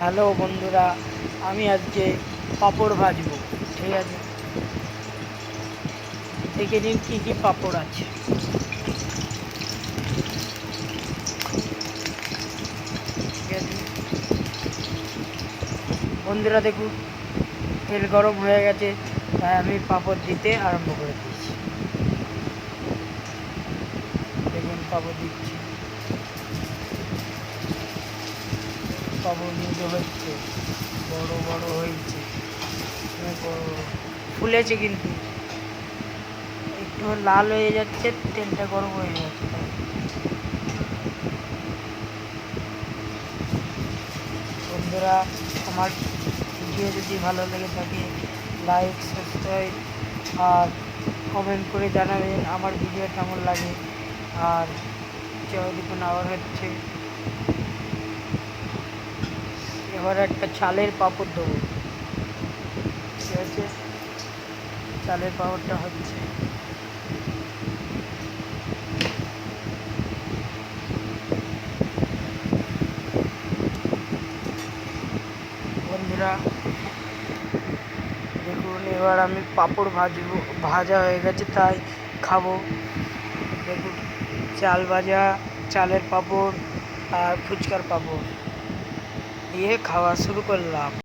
Hello বন্ধুরা, আমি আজকে পাঁপড় ভাজবো। ঠিক আছে, দেখে নিন কী কী পাঁপড় আছে। ঠিক আছে বন্ধুরা, দেখুন তেল গরম হয়ে গেছে, তাই আমি পাঁপড় দিতে আরম্ভ করে দিয়েছি। দেখুন পাঁপড় দিচ্ছি, পাঁপড় নিতে হচ্ছে, বড় বড় হয়েছে, ফুলেছে কিন্তু একটু লাল হয়ে যাচ্ছে, তেলটা গরম হয়ে যাচ্ছে। বন্ধুরা, আমার ভিডিও যদি ভালো লেগে থাকে লাইক, সাবস্ক্রাইব আর কমেন্ট করে জানাবেন আমার ভিডিও কেমন লাগে। আর দেখুন আবার হচ্ছে, এবার একটা চালের পাঁপড় দেবো। ঠিক আছে, চালের পাঁপড়টা হচ্ছে। বন্ধুরা দেখুন, এবার আমি পাঁপড় ভাজবো, ভাজা হয়ে গেছে তাই খাবো। দেখুন চাল ভাজা, চালের পাঁপড় আর ফুচকার পাঁপড় দিয়ে খাওয়া শুরু করলাম।